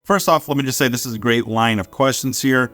First off, let me just say this is a great line of questions here,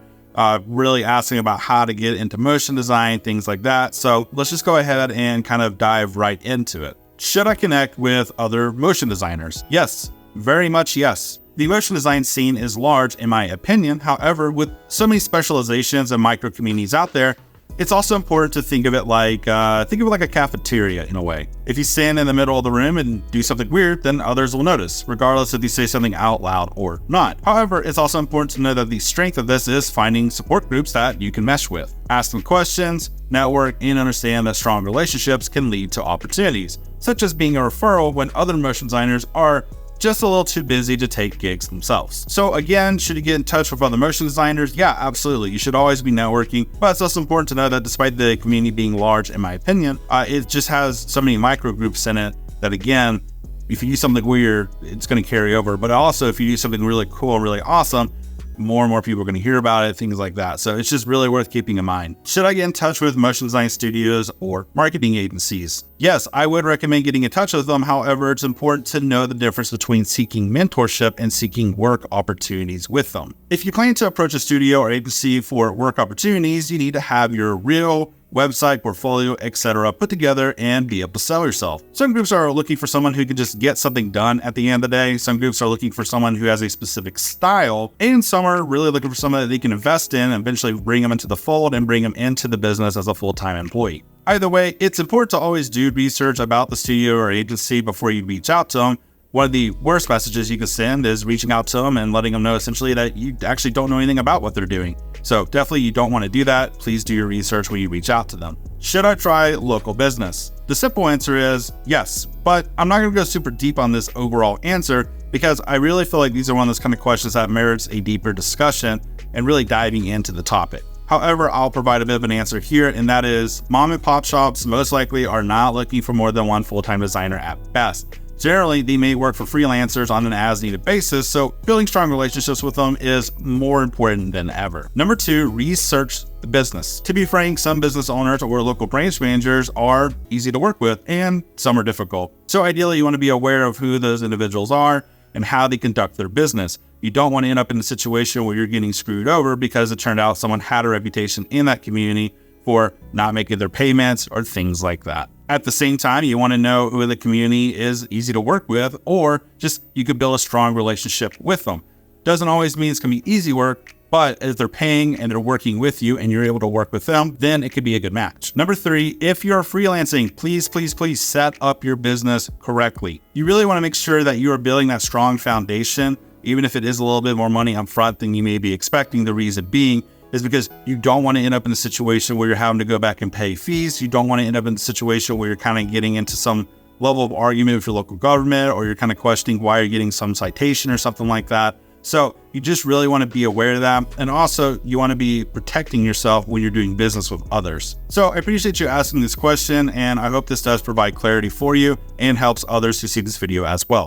really asking about how to get into motion design, things like that. So let's just go ahead and kind of dive right into it. Should I connect with other motion designers? Yes, very much yes. The motion design scene is large in my opinion. However, with so many specializations and micro communities out there, it's also important to think of it like a cafeteria in a way. If you stand in the middle of the room and do something weird, then others will notice, regardless if you say something out loud or not. However, it's also important to know that the strength of this is finding support groups that you can mesh with. Ask them questions, network, and understand that strong relationships can lead to opportunities, such as being a referral when other motion designers are just a little too busy to take gigs themselves. So again, should you get in touch with other motion designers? Yeah, absolutely. You should always be networking, but it's also important to know that despite the community being large, in my opinion, it just has so many micro groups in it that again, if you do something weird, it's going to carry over. But also if you do something really cool, really awesome, more and more people are going to hear about it, things like that. So it's just really worth keeping in mind. Should I get in touch with motion design studios or marketing agencies? Yes, I would recommend getting in touch with them. However, it's important to know the difference between seeking mentorship and seeking work opportunities with them. If you plan to approach a studio or agency for work opportunities, you need to have your real website, portfolio, etc. put together and be able to sell yourself. Some groups are looking for someone who can just get something done at the end of the day. Some groups are looking for someone who has a specific style, and some are really looking for someone that they can invest in and eventually bring them into the fold and bring them into the business as a full-time employee. Either way, it's important to always do research about the studio or agency before you reach out to them. One of the worst messages you can send is reaching out to them and letting them know essentially that you actually don't know anything about what they're doing. So definitely you don't want to do that. Please do your research when you reach out to them. Should I try local business? The simple answer is yes, but I'm not going to go super deep on this overall answer because I really feel like these are one of those kind of questions that merits a deeper discussion and really diving into the topic. However, I'll provide a bit of an answer here, and that is mom and pop shops most likely are not looking for more than one full-time designer at best. Generally, they may work for freelancers on an as-needed basis, so building strong relationships with them is more important than ever. Number 2, research the business. To be frank, some business owners or local branch managers are easy to work with, and some are difficult. So ideally, you want to be aware of who those individuals are and how they conduct their business. You don't want to end up in a situation where you're getting screwed over because it turned out someone had a reputation in that community for not making their payments or things like that. At the same time, you want to know who in the community is easy to work with, or just you could build a strong relationship with them. Doesn't always mean it's going to be easy work, but if they're paying and they're working with you and you're able to work with them, then it could be a good match. Number 3, if you're freelancing, please set up your business correctly. You really want to make sure that you are building that strong foundation, even if it is a little bit more money up front than you may be expecting. The reason being is because you don't want to end up in a situation where you're having to go back and pay fees. You don't want to end up in a situation where you're kind of getting into some level of argument with your local government, or you're kind of questioning why you're getting some citation or something like that. So you just really want to be aware of that. And also you want to be protecting yourself when you're doing business with others. So I appreciate you asking this question, and I hope this does provide clarity for you and helps others who see this video as well.